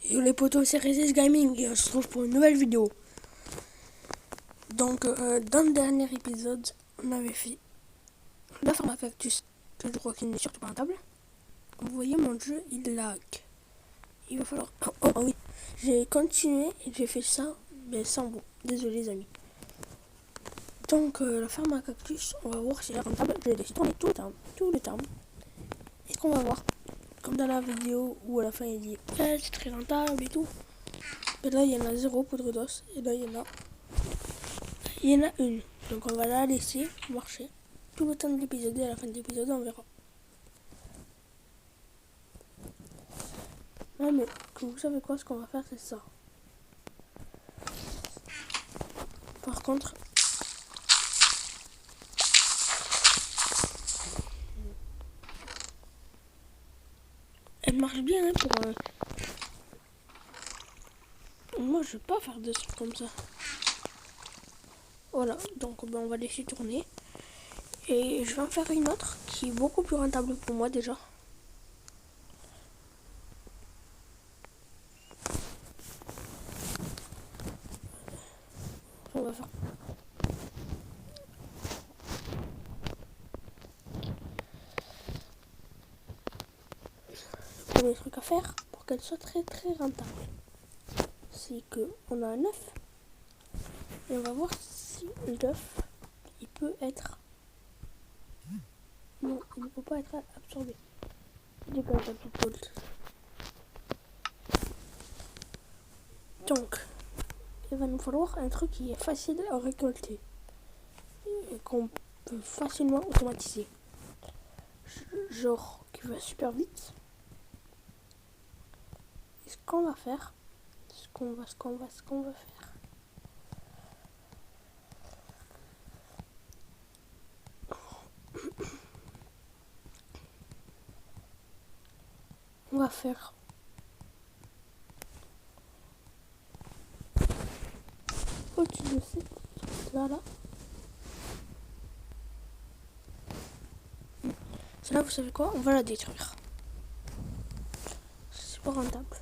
Yo les potos, c'est Rezes Gaming et on se retrouve pour une nouvelle vidéo. Donc, dans le dernier épisode, on avait fait la forme à cactus, que je crois qu'il n'est surtout pas rentable. Vous voyez, mon jeu, il lag. Il va falloir... Oh oui, j'ai continué et j'ai fait ça, mais sans vous. Désolé les amis. Donc, la ferme à cactus, on va voir si elle est rentable. Je vais laisser tourner tout le temps. Et ce qu'on va voir, comme dans la vidéo où à la fin il dit c'est très rentable et tout. Et là, il y en a 0 poudre d'os. Et là, il y en a une. Donc, on va la laisser marcher tout le temps de l'épisode. Et à la fin de l'épisode, on verra. Ouais, mais que vous savez quoi, ce qu'on va faire, c'est ça. Par contre, elle marche bien hein, pour... Moi, je vais pas faire des trucs comme ça. Voilà, donc on va laisser tourner. Et je vais en faire une autre qui est beaucoup plus rentable pour moi déjà. On va faire. Le premier truc à faire pour qu'elle soit très très rentable, c'est que on a un œuf et on va voir si l'œuf il peut être. Non, il ne peut pas être absorbé. Dégage la petite. Donc, il va nous falloir un truc qui est facile à récolter et qu'on peut facilement automatiser. Genre, qui va super vite. Et ce qu'on va faire, ce qu'on va faire. On va faire au-dessus de cette là. Celle-là, vous savez quoi? On va la détruire. C'est pas rentable.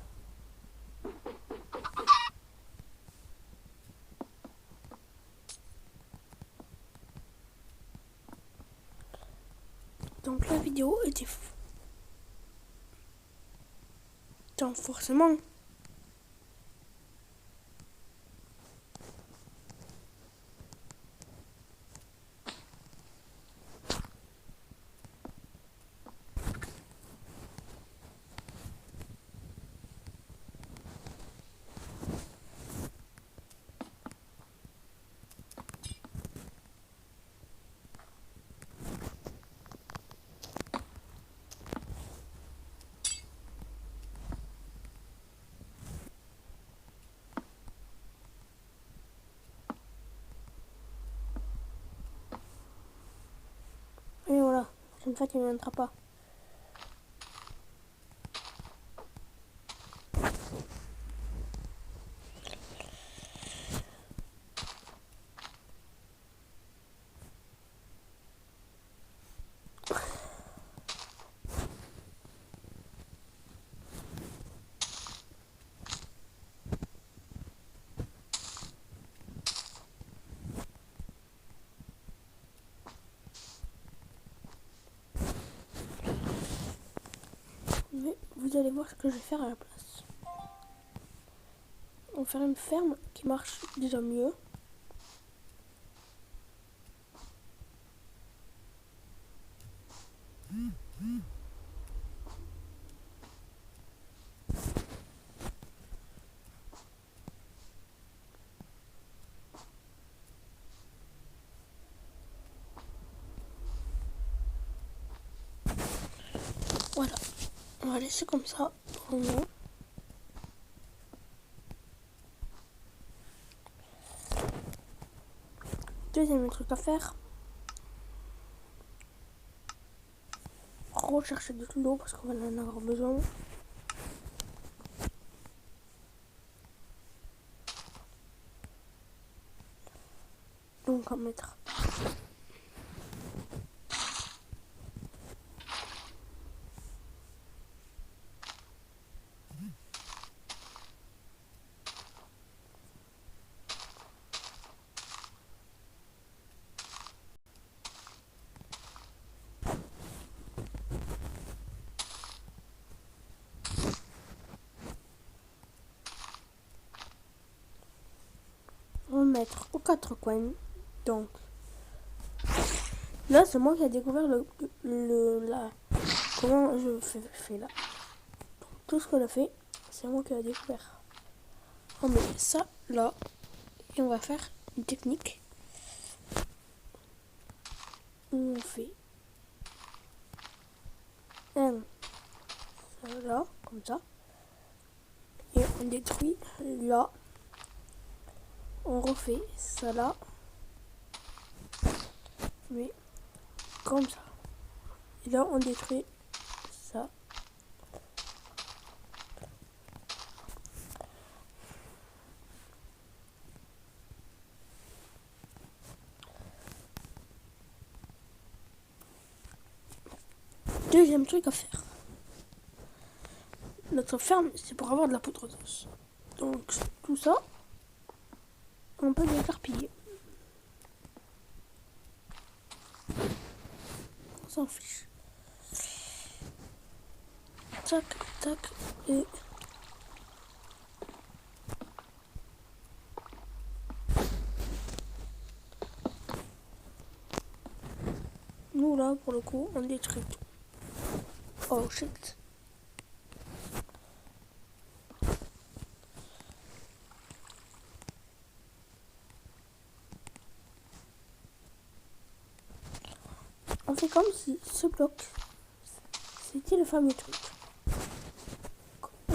Donc la vidéo était fou. Donc forcément. Et voilà, une fois qu'il ne viendra pas. Mais vous allez voir ce que je vais faire à la place. On va faire une ferme qui marche déjà mieux. Voilà, on va laisser comme ça pour le moment. Deuxième truc à faire, rechercher de l'eau parce qu'on va en avoir besoin. Donc on va mettre mettre aux quatre coins. Donc, là, c'est moi qui ai découvert comment je fais là. Donc, tout ce qu'on a fait, c'est moi qui ai découvert. On met ça là et on va faire une technique où on fait un ça là comme ça et on détruit là. On refait ça là mais comme ça. Et là on détruit ça. Deuxième truc à faire. Notre ferme, c'est pour avoir de la poudre d'os. Donc tout ça, on peut l'écarpiller. On s'en fiche. Tac, tac, et nous là, pour le coup, on détruit tout. Oh shit. On fait comme si ce bloc, c'était le fameux truc.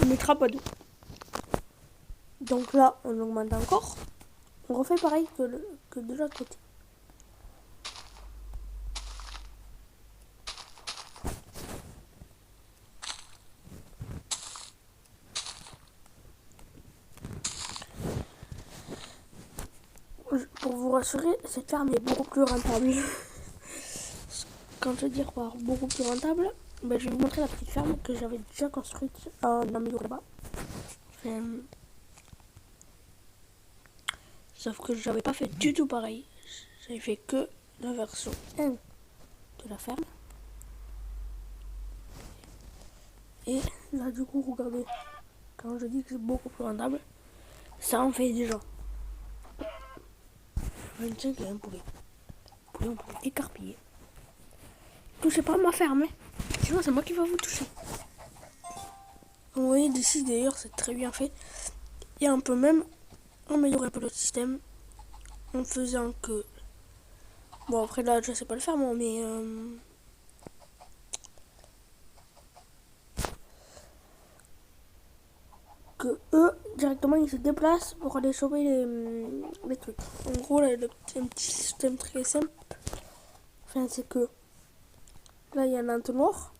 On mettra pas d'eau. Donc là, on augmente encore. On refait pareil que de l'autre côté. Pour vous rassurer, cette ferme est beaucoup plus rentable. Quand je veux dire par beaucoup plus rentable, ben, je vais vous montrer la petite ferme que j'avais déjà construite en Namibie là-bas. Sauf que j'avais pas fait du tout pareil. J'avais fait que la version 1 de la ferme. Et là du coup, regardez, quand je dis que c'est beaucoup plus rentable, ça en fait déjà. 25 et un poulet. Le poulet, on peut l'écarpiller. Touchez pas à ma ferme, hein. Sinon c'est moi qui vais vous toucher. Vous voyez d'ici d'ailleurs, c'est très bien fait. Et on peut même améliorer un peu le système en faisant que... Bon après là je sais pas le faire moi, mais... que eux directement ils se déplacent pour aller choper les trucs. En gros là un petit système très simple. Enfin c'est que là il y a un entonnoir.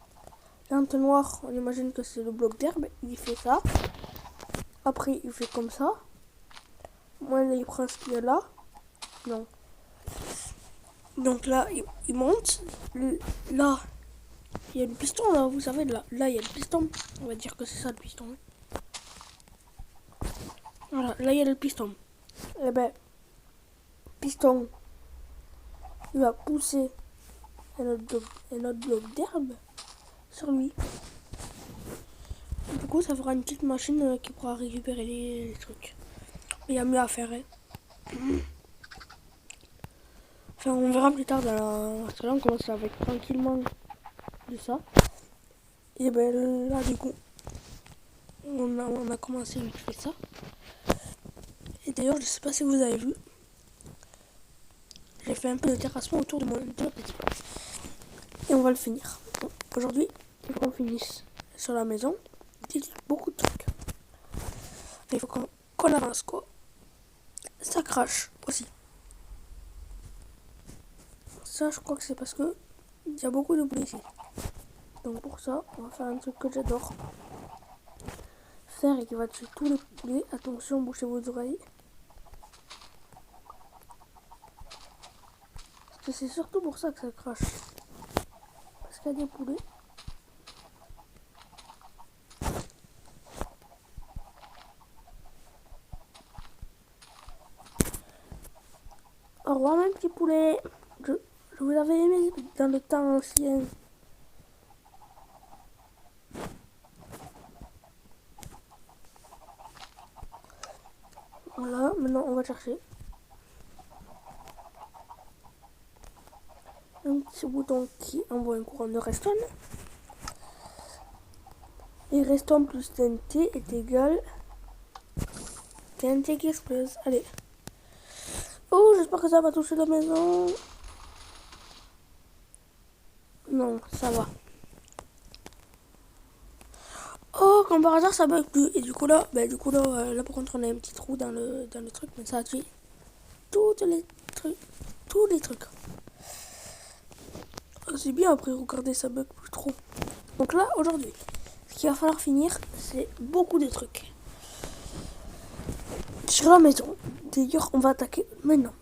L'entonnoir, on imagine que c'est le bloc d'herbe, il fait ça. Après il fait comme ça. Moi là il prend ce qu'il y a là. Non. Donc là il monte. Là il y a le piston là, vous savez là il y a le piston. On va dire que c'est ça le piston. Voilà, là il y a le piston. Et ben, piston, il va pousser un autre bloc d'herbe sur lui. Du coup, ça fera une petite machine qui pourra récupérer les trucs. Il y a mieux à faire. Hein. Enfin, on verra plus tard parce que là, on commence avec tranquillement de ça. Et ben là, du coup, on a commencé vite fait ça. Et d'ailleurs, je sais pas si vous avez vu, j'ai fait un peu de terrassement autour de notre petit plan. Et on va le finir. Bon, aujourd'hui, il faut qu'on finisse sur la maison. Il y a beaucoup de trucs. Il faut qu'on avance quoi. Ça crache aussi. Ça, je crois que c'est parce que il y a beaucoup de poulets ici. Donc pour ça, on va faire un truc que j'adore faire et qui va tuer tous les poulets. Attention, bouchez vos oreilles. Parce que c'est surtout pour ça que ça crache. Parce qu'il y a des poulets. Au revoir mes petits poulets. Je vous avais aimé dans le temps ancien. Voilà, maintenant on va chercher. ce bouton qui envoie un courant de redstone. Et redstone plus TNT est égal TNT qui explose. Allez. Oh, j'espère que ça va toucher la maison. Non, ça va. Oh, comme par hasard, ça bug plus. Et du coup là, là par contre, on a un petit trou dans le truc, mais ça a tué tous les trucs. C'est bien après, regardez, ça bug plus trop. Donc là, aujourd'hui, ce qu'il va falloir finir, c'est beaucoup de trucs. Sur la maison, d'ailleurs, on va attaquer maintenant.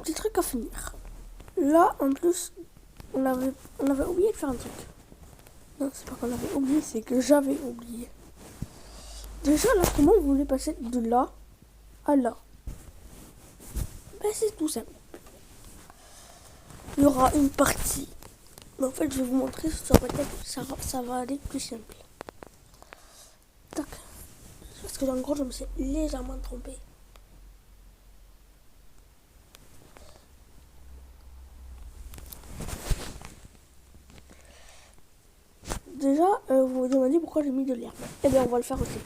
Petit truc à finir. Là, en plus, on avait oublié de faire un truc. Non, c'est pas qu'on avait oublié, c'est que j'avais oublié. Déjà, là, comment vous voulez passer de là à là? Ben, c'est tout simple. Il y aura une partie. Mais en fait, je vais vous montrer sur peut-être ça va aller plus simple. Tac. Parce que en gros, je me suis légèrement trompée. Déjà, vous vous demandez pourquoi j'ai mis de l'herbe. Eh bien, on va le faire aussi.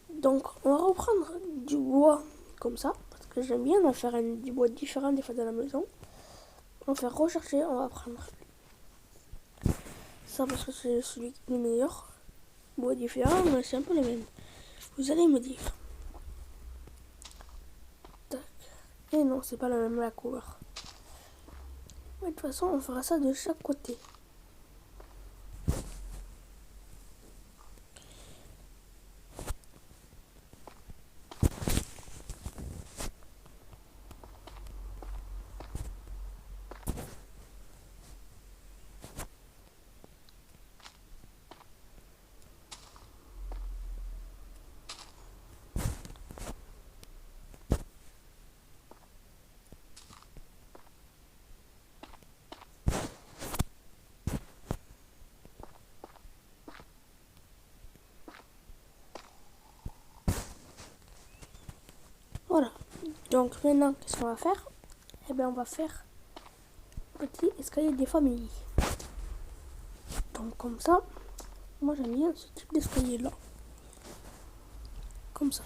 Donc, on va reprendre du bois comme ça. Parce que j'aime bien en faire du bois différent des fois dans la maison. On va faire rechercher, on va prendre ça parce que c'est celui qui est le meilleur. Bois différent, mais c'est un peu les mêmes. Vous allez me dire. Tac. Et non, c'est pas la même la couleur. Mais de toute façon, on fera ça de chaque côté. Voilà. Donc maintenant, qu'est-ce qu'on va faire? Eh bien, on va faire un petit escalier des familles. Donc comme ça, moi j'aime bien ce type d'escalier là. Comme ça.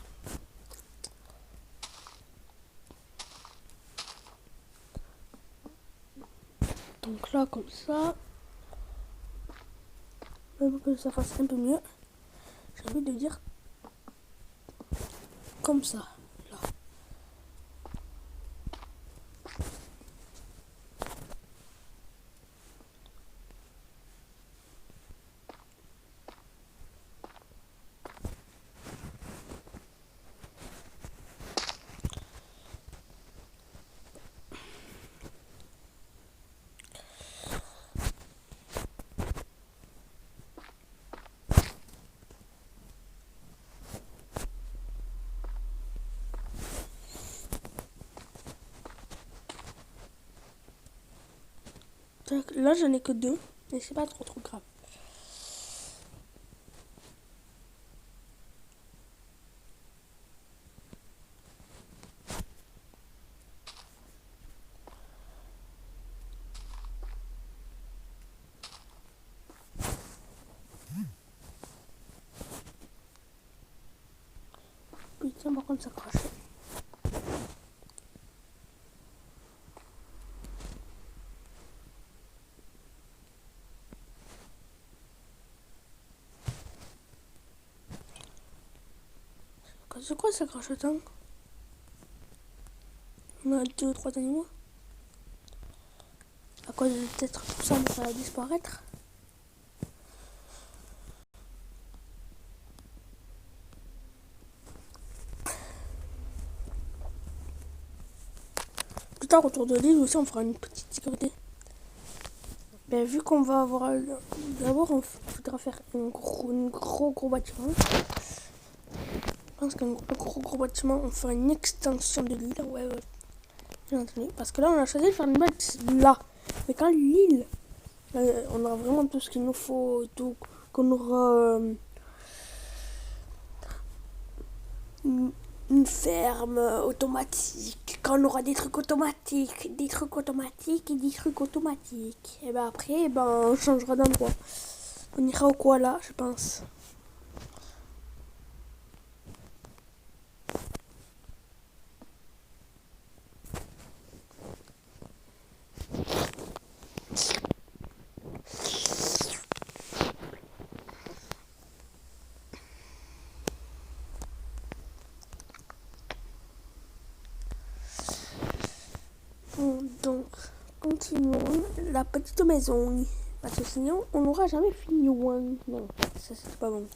Donc là, comme ça. Même que ça fasse un peu mieux. J'ai envie de dire comme ça. Là. Là, j'en ai que deux, mais c'est pas trop grave. Putain, par contre, ça crache. C'est quoi ça crache autant? On a 2-3 animaux. À cause de peut-être tout ça, ça va disparaître. Plus tard, autour de l'île aussi, on fera une petite sécurité. Ben, vu qu'on va avoir... D'abord, on faudra faire un gros bâtiment. Je pense qu'un gros bâtiment, on fera une extension de l'île. Ouais. J'ai entendu. Parce que là, on a choisi de faire une bâtisse là. Mais quand l'île, on aura vraiment tout ce qu'il nous faut, tout, qu'on aura une ferme automatique, quand on aura des trucs automatiques, et des trucs automatiques. Et ben après, on changera d'endroit. On ira au koala, je pense. Bon, donc, continuons la petite maison. Parce que sinon, on n'aura jamais fini. Non, ça c'est pas bon.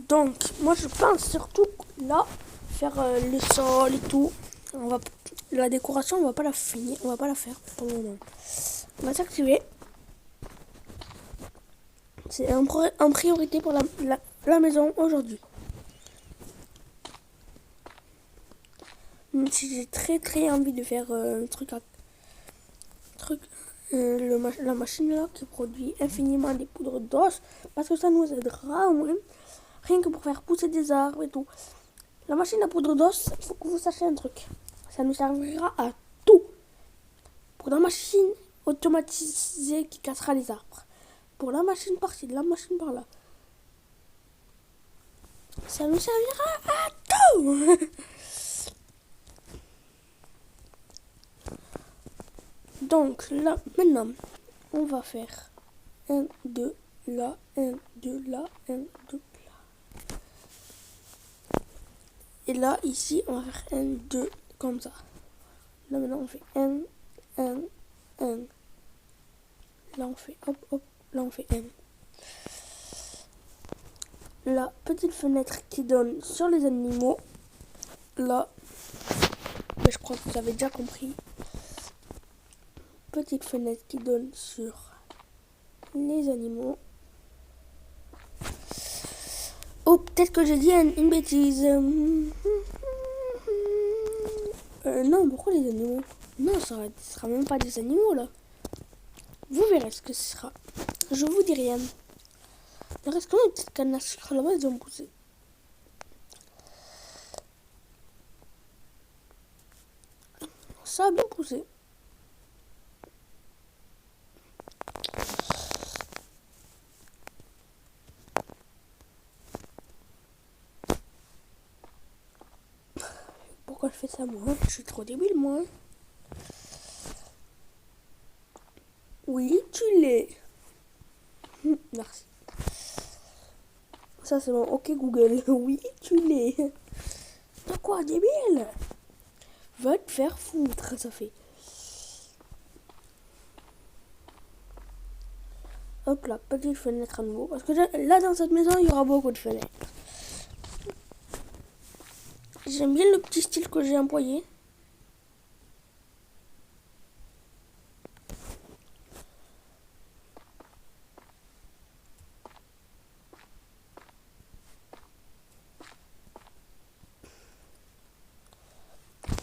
Donc, moi je pense surtout là, faire le sol et tout. La décoration, on va pas la finir, on va pas la faire pour le moment. On va s'activer. C'est en priorité pour la maison aujourd'hui. Même si j'ai très envie de faire un truc, la machine là qui produit infiniment des poudres d'os, parce que ça nous aidera au moins, rien que pour faire pousser des arbres et tout. La machine à poudre d'os, il faut que vous sachiez un truc. Ça nous servira à tout. Pour la machine automatisée qui cassera les arbres. Pour la machine par-ci, la machine par-là. Ça nous servira à tout. Donc là, maintenant, on va faire 1, 2, là, 1, 2, là, 1, 2, là. Et là, ici, on va faire 1, 2, comme ça. Là, maintenant, on fait 1, 1, 1. Là, on fait hop, hop. Là, on fait 1. La petite fenêtre qui donne sur les animaux. Là, mais je crois que vous avez déjà compris. Petite fenêtre qui donne sur les animaux. Oh, peut-être que j'ai dit une bêtise. Non, pourquoi les animaux? Non, ça sera même pas des animaux là. Vous verrez ce que ce sera. Je vous dis rien. Il reste quand même une petite canne à sucre là-bas, ils ont poussé. Ça a bien poussé. Pourquoi je fais ça moi? Je suis trop débile moi. Oui, tu l'es. Merci. Ça c'est bon. Ok Google. Oui, tu l'es. T'as quoi, débile? Va te faire foutre, ça fait. Hop là, petite fenêtre à nouveau. Parce que là, dans cette maison, il y aura beaucoup de fenêtres. J'aime bien le petit style que j'ai employé.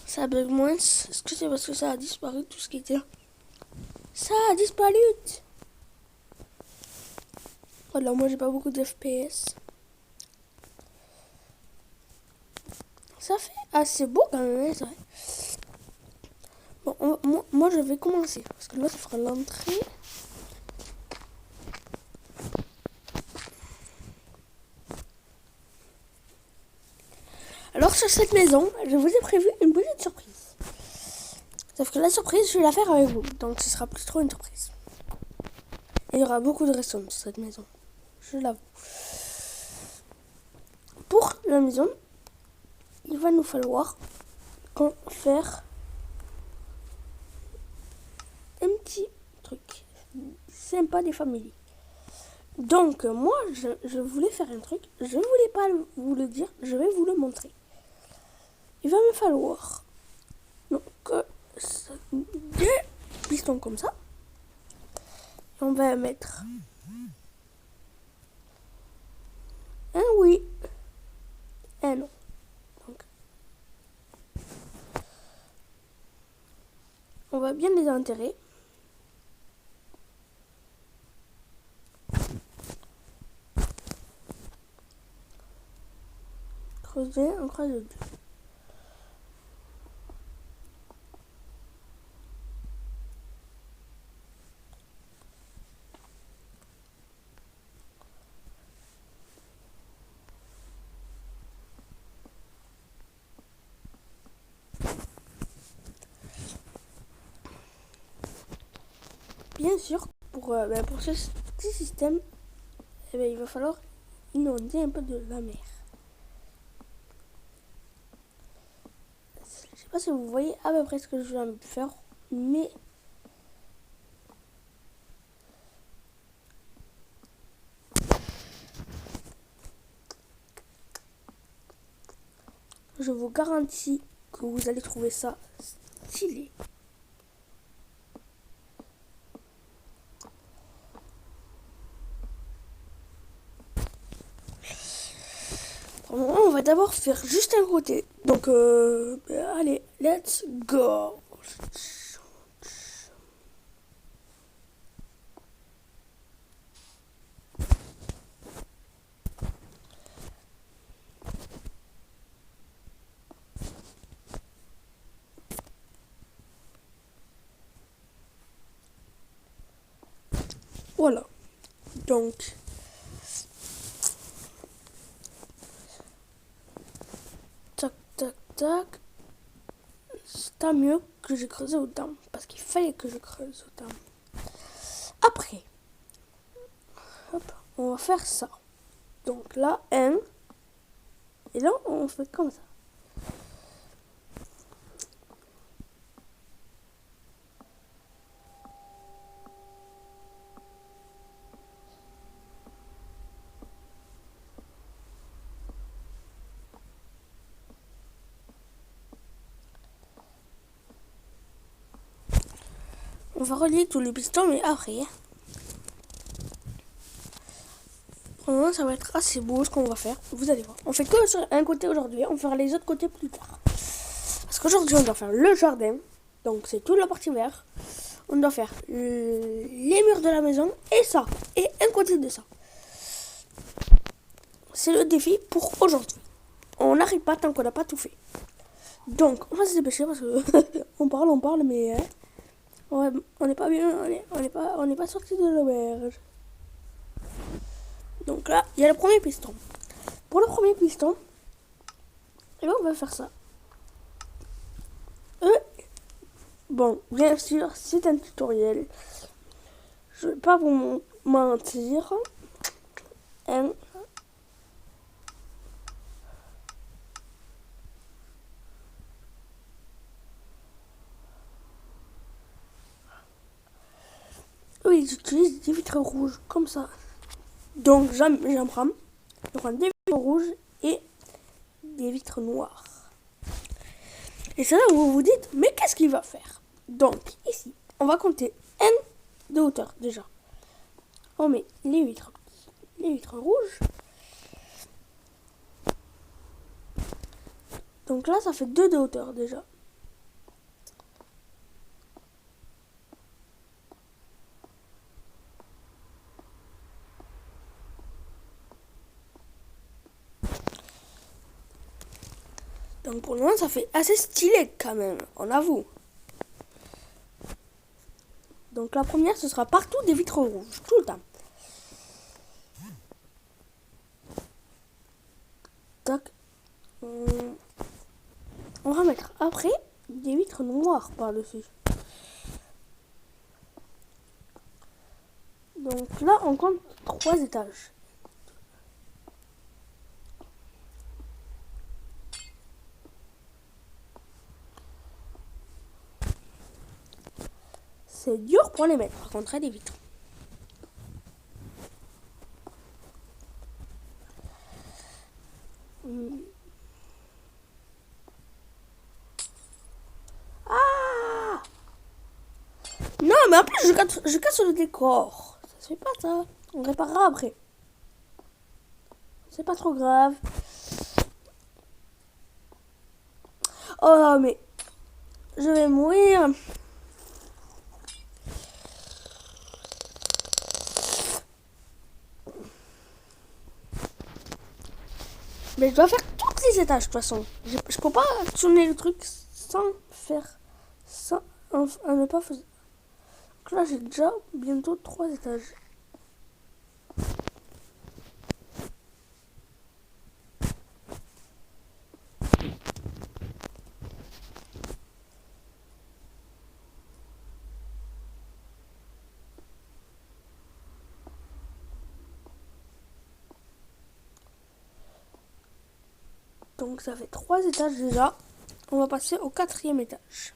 Ça bug moins. Est-ce que c'est parce que ça a disparu tout ce qui était là? Ça a disparu. Voilà, moi j'ai pas beaucoup de FPS. Ça fait assez beau quand même, ça. Bon, moi je vais commencer. Parce que là ça fera l'entrée. Alors sur cette maison, je vous ai prévu une petite surprise. Sauf que la surprise, je vais la faire avec vous. Donc ce sera plus trop une surprise. Et il y aura beaucoup de restaurants sur cette maison. Je l'avoue. Pour la maison, il va nous falloir faire un petit truc sympa des familles. Donc moi, je voulais faire un truc. Je ne voulais pas vous le dire. Je vais vous le montrer. Il va me falloir donc deux pistons comme ça. Et on va mettre un oui, un non. Donc, on va bien les enterrer. creuser un creux de 2. Bien sûr, pour ce petit système, il va falloir inonder un peu de la mer. Je sais pas si vous voyez à peu près ce que je viens de faire, mais je vous garantis que vous allez trouver ça stylé. Pour le moment, on va d'abord faire juste un côté. Donc, allez, let's go. Voilà. Donc, tac, tac, tac. C'est tant mieux que j'ai creusé autant. Parce qu'il fallait que je creuse autant. Après, hop, on va faire ça. Donc là, 1. Et là, on fait comme ça. On va relier tous les pistons, mais après. Pour le moment, ça va être assez beau ce qu'on va faire. Vous allez voir. On fait que sur un côté aujourd'hui. On fera les autres côtés plus tard. Parce qu'aujourd'hui, on doit faire le jardin. Donc, c'est toute la partie verte. On doit faire les murs de la maison et ça. Et un côté de ça. C'est le défi pour aujourd'hui. On n'arrive pas tant qu'on n'a pas tout fait. Donc, on va se dépêcher parce que on parle, mais on n'est pas bien, on n'est pas sorti de l'auberge. Donc là, il y a le premier piston. Pour le premier piston, et ben on va faire ça. Bon, bien sûr, c'est un tutoriel. Je vais pas vous mentir. Oui, j'utilise des vitres rouges comme ça. Donc j'en prends. Je prends des vitres rouges et des vitres noires. Et c'est là où vous vous dites, mais qu'est-ce qu'il va faire? Donc ici, on va compter 1 de hauteur déjà. On met les vitres rouges. Donc là, ça fait 2 de hauteur déjà. Donc pour le moment, ça fait assez stylé quand même, on avoue. Donc la première, ce sera partout des vitres rouges, tout le temps. Tac. On va mettre après des vitres noires par-dessus. Donc là, on compte 3 étages. C'est dur pour les mettre, par contre, des vitres. Ah! Non, mais en plus, je casse le décor. Ça se fait pas, ça. On réparera après. C'est pas trop grave. Oh, mais je vais mourir. Mais je dois faire toutes 6 étages de toute façon. Je peux pas tourner le truc sans faire ça, en ne pas faire. Donc là j'ai déjà bientôt 3 étages. Donc ça fait 3 étages déjà. On va passer au 4e étage.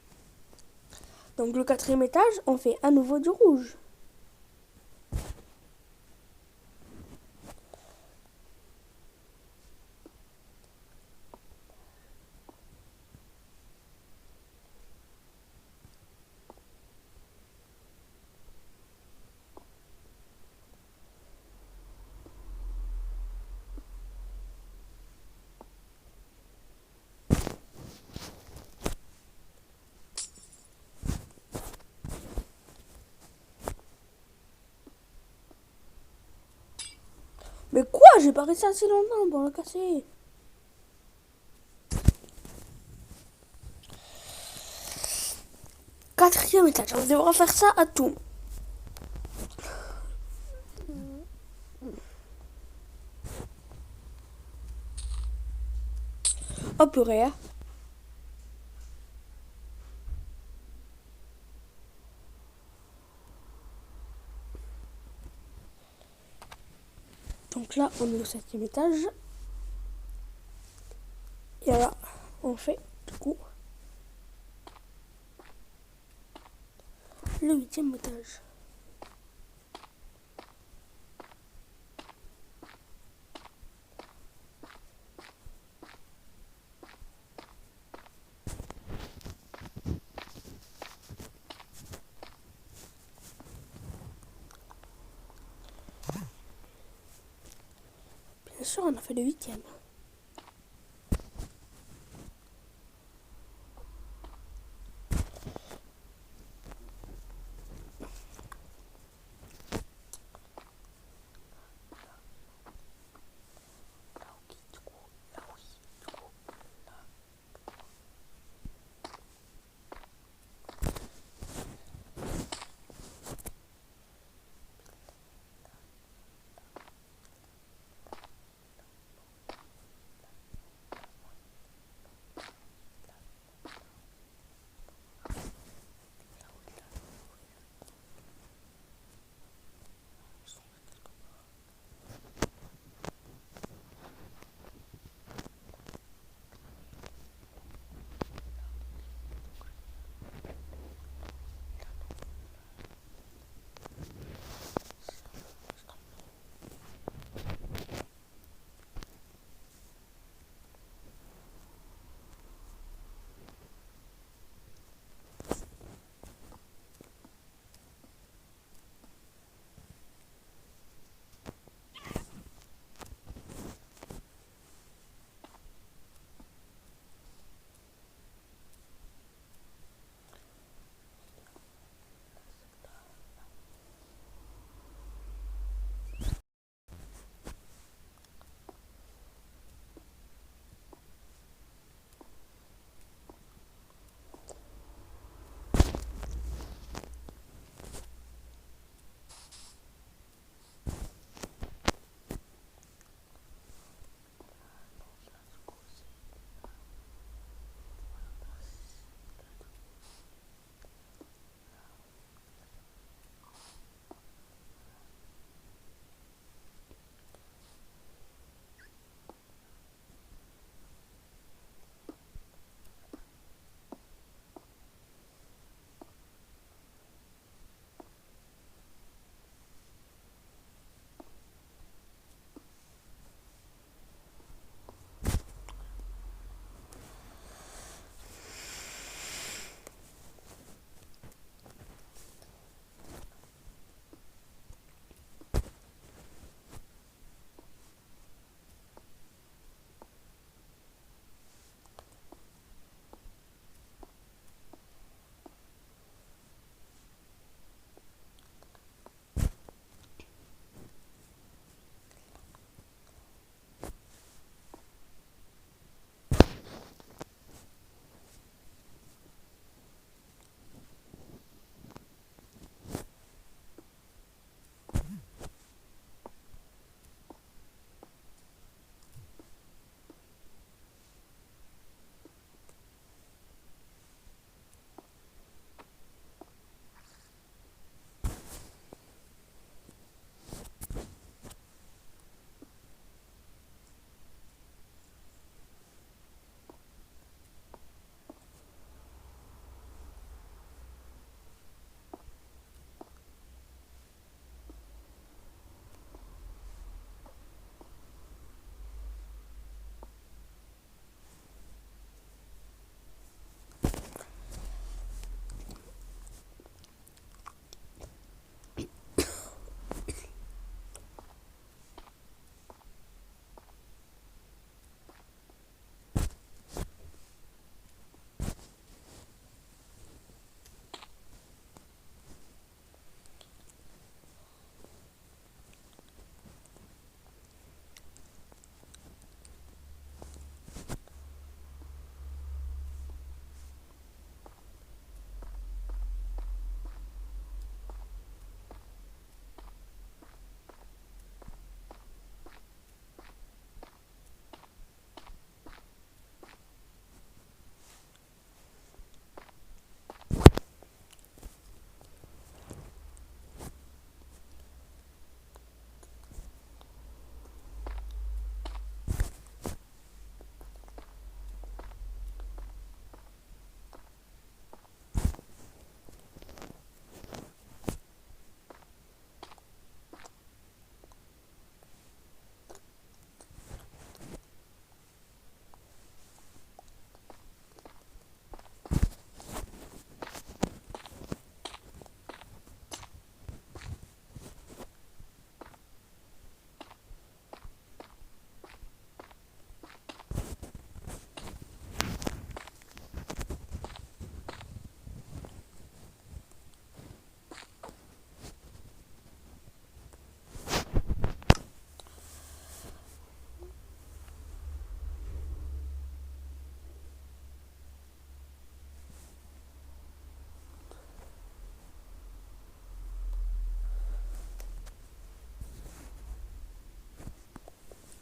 Donc le 4e étage, on fait à nouveau du rouge. Mais quoi? J'ai pas resté assez longtemps pour le casser. Quatrième étage, on devra faire ça à tout. Oh purée. Donc là, on est au 7e étage. Et là, on fait du coup le 8e étage. Bien sûr, on a fait le 8e.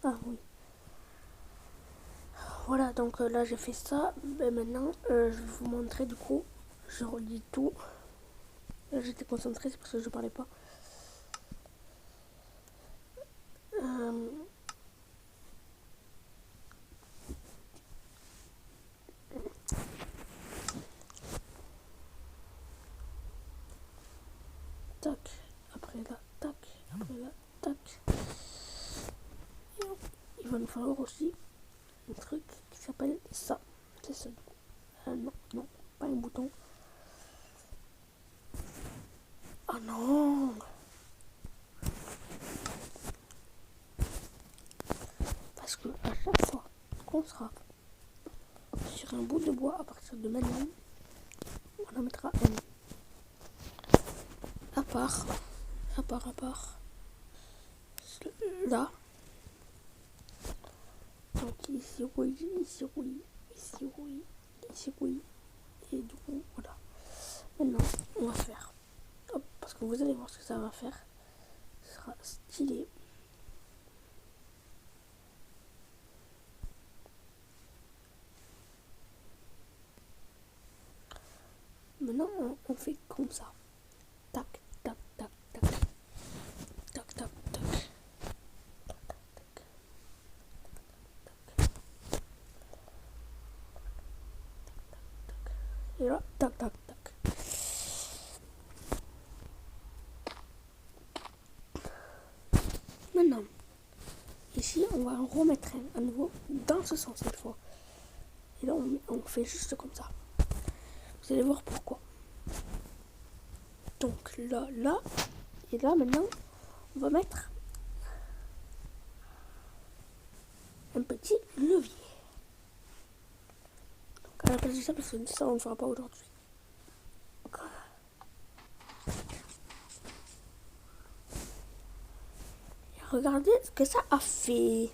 Ah oui. Voilà, donc là j'ai fait ça. Et maintenant, je vais vous montrer du coup. Je relis tout. Là j'étais concentrée, c'est parce que je parlais pas. Euh, tac, après là, tac, après là, tac. Et il va nous falloir aussi un truc qui s'appelle ça. C'est ça. Non, non, pas un bouton. Oh non! Parce que à chaque fois qu'on sera sur un bout de bois à partir de maintenant, on en mettra un. À part. Là. Donc ici oui, ici oui, ici oui, ici oui. Et du coup, voilà. Maintenant, on va faire. Hop, parce que vous allez voir ce que ça va faire. Ce sera stylé. Maintenant, on fait comme ça. Tac, tac, tac, tac. Tac, tac, tac. Et là, tac, tac, tac. Maintenant, ici, on va en remettre un à nouveau dans ce sens cette fois. Et là, on fait juste comme ça. Vous allez voir pourquoi. Donc là, là, et là, maintenant, on va mettre un petit levier. Donc à la place de ça, parce que ça, on ne fera pas aujourd'hui. Regardez ce que ça a fait.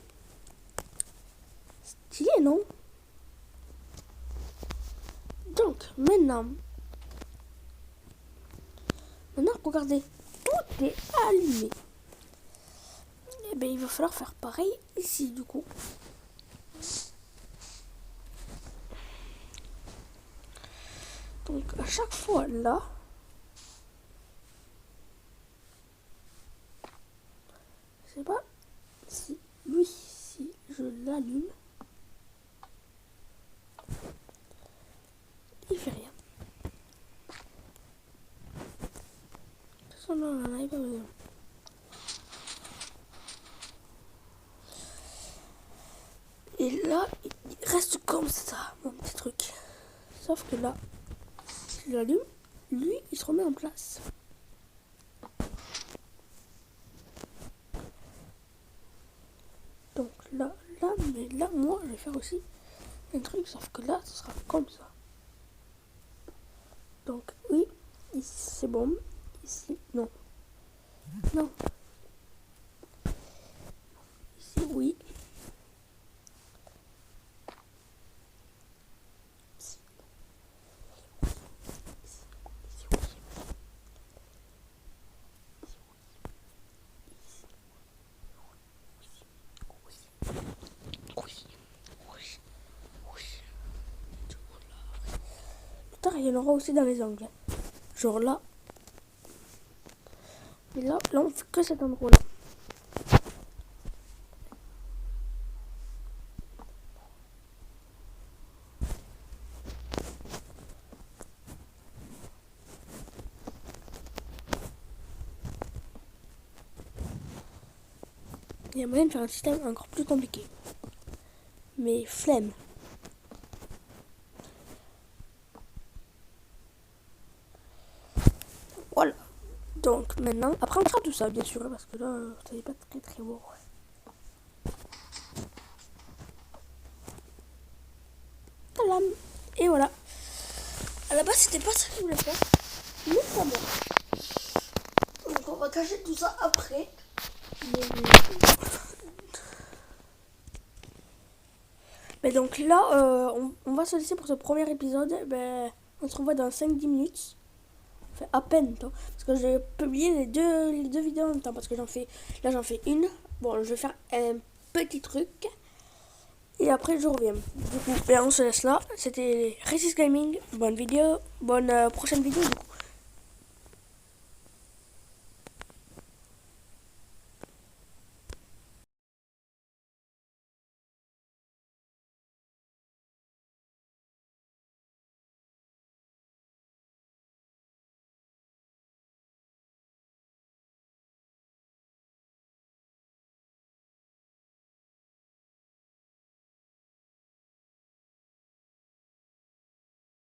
Stylé, non? Donc, maintenant, regardez, tout est allumé. Et bien, il va falloir faire pareil ici, du coup. Donc, à chaque fois, là, je sais pas si lui, si je l'allume, il fait rien. De toute façon, non, on n'en avait pas besoin. Et là, il reste comme ça, mon petit truc. Sauf que là, si je l'allume, lui, il se remet en place. Donc là, mais là, moi, je vais faire aussi un truc, sauf que là, ce sera comme ça. Donc, oui, ici, c'est bon. Ici, non. Non. Ici, oui. Ici, ici, oui. Putain, il y en aura aussi dans les angles. Genre là. Mais là, on fait que cet endroit-là. Il y a moyen de faire un système encore plus compliqué. Mais flemme. Voilà. Donc maintenant, après on fera tout ça bien sûr, parce que là, ça n'est pas très très beau. Tadam. Et voilà. À la base, c'était pas ça que je voulais faire. Mais c'est bon. Donc on va cacher tout ça après. Mais donc là, on va se laisser pour ce premier épisode. Ben, on se revoit dans 5-10 minutes. Enfin, à peine, toi. Parce que j'ai publié les deux vidéos en même temps. Parce que j'en fais une. Bon, je vais faire un petit truc. Et après je reviens. Du coup, ben, on se laisse là. C'était Resist Gaming. Bonne vidéo. Bonne prochaine vidéo. Du coup.